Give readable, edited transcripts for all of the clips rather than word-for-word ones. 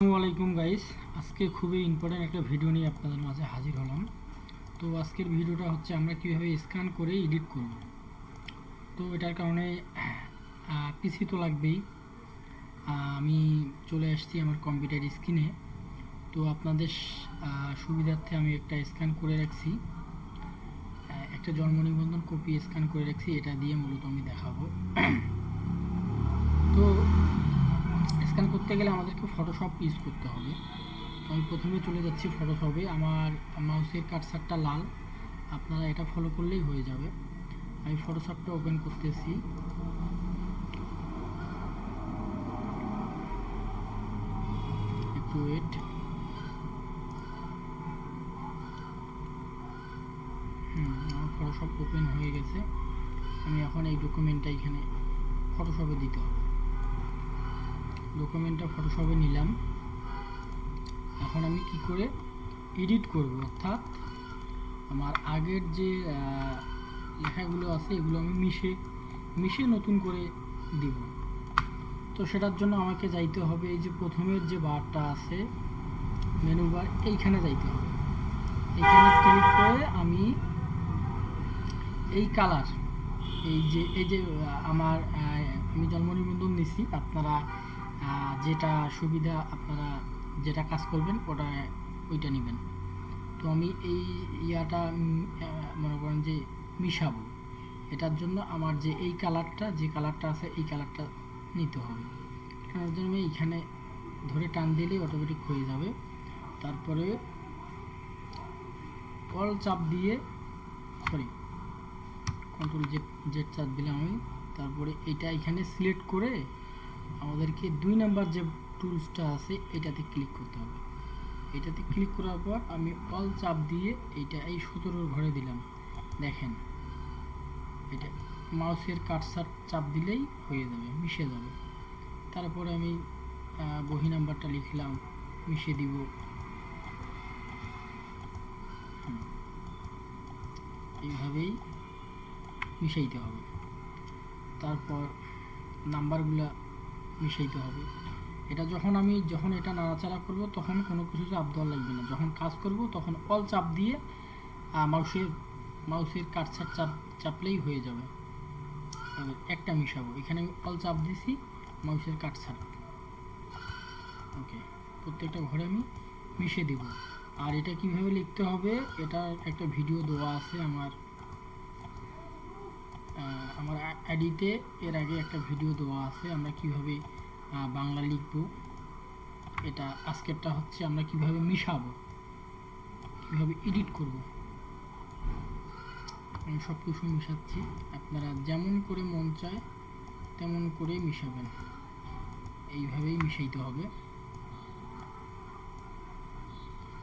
আসসালামু আলাইকুম গাইস, আজকে খুবই ইম্পর্টেন্ট একটা ভিডিও নিয়ে আপনাদের মাঝে হাজির হলাম। তো আজকের ভিডিওটা হচ্ছে আমরা কিভাবে স্ক্যান করে এডিট করব। তো এটার কারণে পিসি তো লাগবেই। আমি চলে আসছি আমার কম্পিউটার স্ক্রিনে। তো আপনাদের সুবিধার্থে আমি একটা স্ক্যান করে রাখছি, একটা জন্ম নিবন্ধন কপি স্ক্যান করে রাখছি। এটা দিয়ে মূলত আমি দেখাবো। তো স্ক্যান করতে গেলে আমাদেরকে ফটোশপ ইউজ করতে হবে। আমি প্রথমে চলে যাচ্ছি ফটোশপে। আমার মাউসের কার্সারটা লাল, আপনারা এটা ফলো করলেই হয়ে যাবে। আমি ফটোশপটা ওপেন করতেছি। একটু ওয়েট। আমার ফটোশপ ওপেন হয়ে গেছে। আমি এখন এই ডকুমেন্টটা এখানে ফটোশপে দিতে হবে। ডকুমেন্টটা ফটোশপে নিলাম। এখন আমি কি করে এডিট করব, অর্থাৎ আমার আগের যে লেখাগুলো আছে এগুলো আমি মিশে নতুন করে দিব। তো সেটার জন্য আমাকে যাইতে হবে এই যে প্রথমের যে বারটা আছে, মেনু বার, এইখানে যাইতে হবে। এইখানে ক্লিক করে আমি এই কালার, এই যে আমার আমি জন্ম নিবন্ধন নিছি, আপনারা যেটা সুবিধা, আপনারা যেটা কাজ করবেন ওইটা নেবেন। তো আমি এই ইয়াটা মনে করেন যে মিশাবো, এটার জন্য আমার যে এই কালারটা, যে কালারটা আছে এই কালারটা নিতে হবে। এটার জন্য আমি এখানে ধরে টান দিলেই অটোমেটিক হয়ে যাবে। তারপরে অল চাপ দিয়ে, কন্ট্রোল জেড চাপ দিলাম আমি। তারপরে এটা এখানে সিলেক্ট করে আমাদেরকে 2 নাম্বার যে টুলসটা আছে এটাতে ক্লিক করতে হবে। এটাতে ক্লিক করার পর আমি অল চাপ দিয়ে এইটা এই 17 ঘরে দিলাম। দেখেন, এটা মাউসের কার্সার চাপ দিলেই হয়ে যাবে, মিশে যাবে। তারপরে আমি বহি নাম্বারটা লিখলাম, মিশিয়ে দিব। এইভাবেই মিশাইতে হবে। তারপর নাম্বারগুলা মিশাইতে হবে। এটা যখন এটা নাড়াচাড়া করব তখন কোনো কিছু চাপ দেওয়া লাগবে না। যখন কাজ করব তখন অল চাপ দিয়ে মাউসের কার্সার চাপলেই হয়ে যাবে। একটা মিশাবো, এখানে আমি অল চাপ দিছি, মাউসের কার্সার। ওকে, প্রত্যেকটা ঘরে আমি মিশিয়ে দিব। আর এটা কিভাবে লিখতে হবে এটা একটা ভিডিও দেওয়া আছে আমার আইডিতে। এর আগে একটা ভিডিও দেওয়া আছে আমরা কিভাবে বাংলা লিখব। এটা আজকেরটা হচ্ছে আমরা কিভাবে মিশাবো, কিভাবে এডিট করব। আমি সব কিছু মিশাচ্ছি, আপনারা যেমন করে মন চায় তেমন করে মিশাবেন। এইভাবেই মিশাইতে হবে,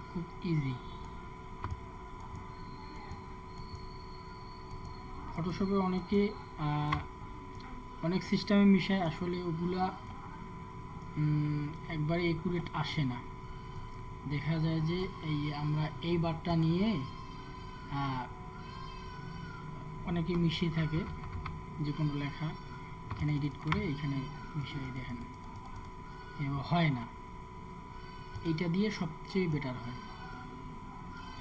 খুব ইজি। ফটোশপে অনেক সিস্টেমে মিশায়, আসলে ওগুলা একবারে একুরেট আসে না। দেখা যায় যে আমরা এই বারটা নিয়ে অনেকে মিশিয়ে থাকে যে কোনো লেখা এখানে এডিট করে এখানে মিশিয়ে দেখেন, এবার হয় না। এইটা দিয়ে সবচেয়ে বেটার হয়।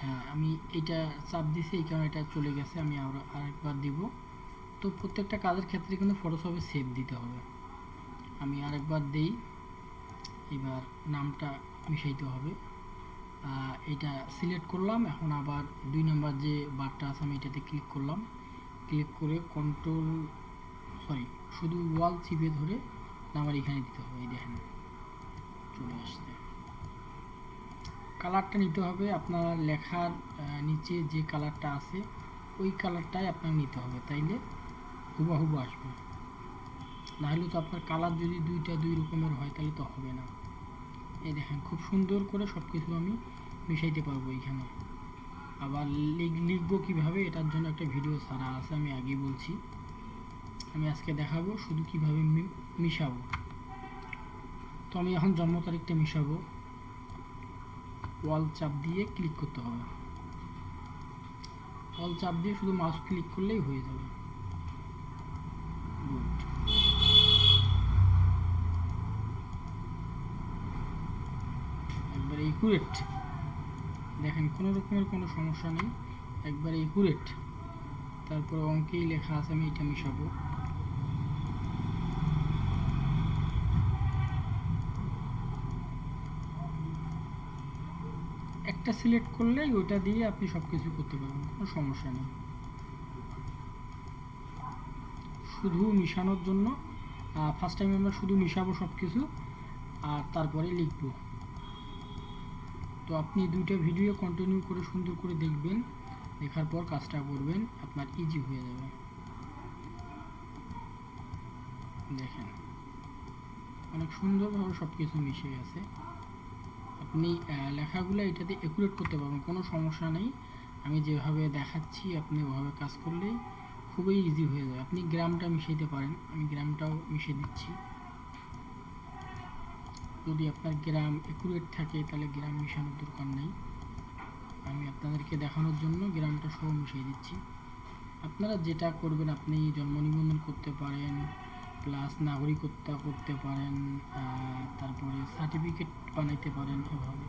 হ্যাঁ, আমি এইটা চাপ দিছি, এই কারণে এটা চলে গেছে। আমি আরেকবার দিব। তো প্রত্যেকটা কাজের ক্ষেত্রে কিন্তু ফটোশপে সেভ দিতে হবে। আমি আরেকবার দেই। এবার নামটা মিশাইতে হবে। এটা সিলেক্ট করলাম। এখন আবার 2 নাম্বার যে বারটা আছে আমি এটাতে ক্লিক করলাম। ক্লিক করে শুধু ওয়াল চিপে ধরে নাম্বার এখানে দিতে হবে। এই দেখেন চলে আসছে। কালারটা নিতে হবে আপনার লেখার নিচে যে কালারটা আছে ওই কালারটাই আপনার নিতে হবে, তাইলে হুবহু আসবে। না হলে তো আপনার কালার যদি দুই রকমের হয় তাহলে তো হবে না। এই দেখেন খুব সুন্দর করে সব কিছু আমি মিশাইতে পারবো এখানে। আবার লিখবো কিভাবে, এটার জন্য একটা ভিডিও ছাড়া আছে, আমি আগেই বলছি। আমি আজকে দেখাবো শুধু কিভাবে মিশাবো। তো আমি এখন জন্ম তারিখটা মিশাবো। ওয়াল চাপ দিয়ে ক্লিক করতে হবে। অল চাপ দিয়ে শুধু মাউস ক্লিক করলেই হয়ে যাবে। গুড। একবারে একুরেট, দেখেন কোনো রকমের কোনো সমস্যা নেই, একবারে একুরেট। তারপর অঙ্কেই লেখা আছে, আমি এটা মিশাবো। একটা সিলেক্ট করলেই ওটা দিয়ে আপনি সব কিছু করতে পারবেন, কোনো সমস্যা নেই। শুধু মিশানোর জন্য ফার্স্ট টাইম আমরা শুধু মিশাবো সব কিছু, আর তারপরে লিখব। তো আপনি দুইটা ভিডিও কন্টিনিউ করে সুন্দর করে দেখবেন, দেখার পর কাজটা করবেন, আপনার ইজি হয়ে যাবে। দেখেন অনেক সুন্দরভাবে সব কিছু মিশে গেছে। আপনি লেখাগুলো এটাতে একুরেট করতে পারবেন, কোনো সমস্যা নেই। আমি যেভাবে দেখাচ্ছি আপনি ওভাবে কাজ করলেই খুবই ইজি হয়ে যাবে। আপনি গ্রামটা মিশাইতে পারেন, আমি গ্রামটাও মিশিয়ে দিচ্ছি। যদি আপনার গ্রাম একুরেট থাকে তাহলে গ্রাম মিশানোর দরকার নেই, আমি আপনাদেরকে দেখানোর জন্য গ্রামটা সহ মিশিয়ে দিচ্ছি। আপনারা যেটা করবেন, আপনি জন্ম নিবন্ধন করতে পারেন, প্লাস নাগরিকত্ব করতে পারেন, তারপরে সার্টিফিকেট বানাইতে পারেন। এভাবে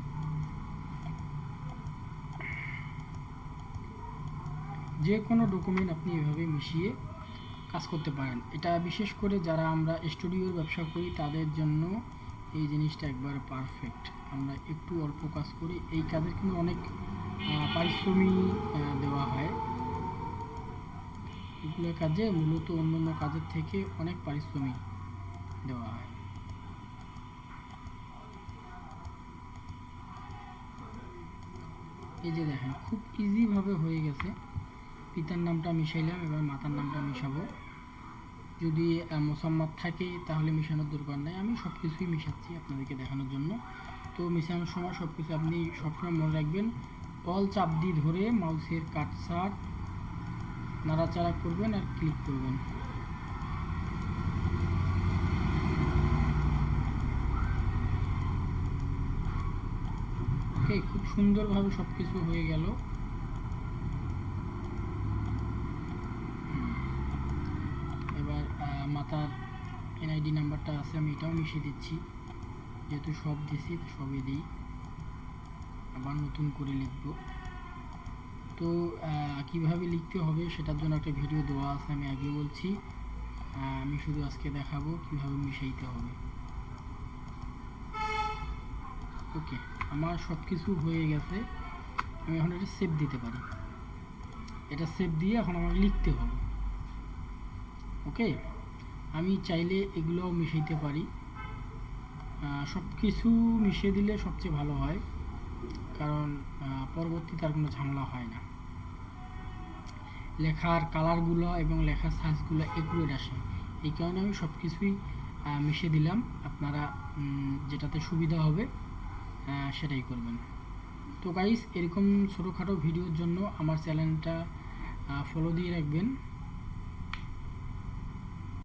যে কোনো ডকুমেন্ট আপনি এভাবে মিশিয়ে কাজ করতে পারেন। এটা বিশেষ করে যারা আমরা স্টুডিওর ব্যবসা করি তাদের জন্য এই জিনিসটা একবারে পারফেক্ট। আমরা একটু অল্প কাজ করি, এই কাজের কিন্তু অনেক পারিশ্রমিক দেওয়া হয়। এগুলো কাজে মূলত অন্যান্য কাজের থেকে অনেক পারিশ্রমিক দেওয়া হয়। এই যে দেখেন খুব ইজিভাবে হয়ে গেছে। পিতার নামটা মিশাইলাম, এবার মাতার নামটা মিশাবো। যদি মোসাম্মদ থাকে তাহলে মিশানোর দরকার নেই, আমি সব কিছুই মিশাচ্ছি আপনাদেরকে দেখানোর জন্য। তো মিশানোর সময় সব কিছু আপনি সবসময় মনে রাখবেন, অল চাপ দিয়ে ধরে মাউসের কাটসার নাড়াচাড়া করবেন আর ক্লিক করবেন। ওকে, খুব সুন্দরভাবে সব কিছু হয়ে গেল। এবার মাতার এনআইডি নাম্বারটা আছে, আমি এটাও মিশিয়ে দিচ্ছি, যেহেতু সব দিছি সবই দিই। আবার নতুন করে লিখব। তো কিভাবে লিখতে হবে সেটার জন্য একটা ভিডিও দেওয়া আছে, আমি আগে বলছি। আমি শুধু আজকে দেখাবো কিভাবে মিশাইতে হবে। ওকে, আমার সব কিছু হয়ে গেছে। আমি এখন এটা সেভ দিতে পারি, এটা সেভ দিয়ে এখন আমাকে লিখতে হবে। ওকে, আমি চাইলে এগুলোও মিশাইতে পারি। সব কিছু মিশিয়ে দিলে সবচেয়ে ভালো হয়, কারণ পরবর্তীতে আর কোনো ঝামেলা হয় না। লেখার কালারগুলো এবং লেখার সাইজগুলো একুরেট আসে, এই কারণে আমি সব কিছুই মিশিয়ে দিলাম। আপনারা যেটাতে সুবিধা হবে সেটাই করবেন। তো গাইস, এরকম ছোটোখাটো ভিডিওর জন্য আমার চ্যানেলটা ফলো দিয়ে রাখবেন।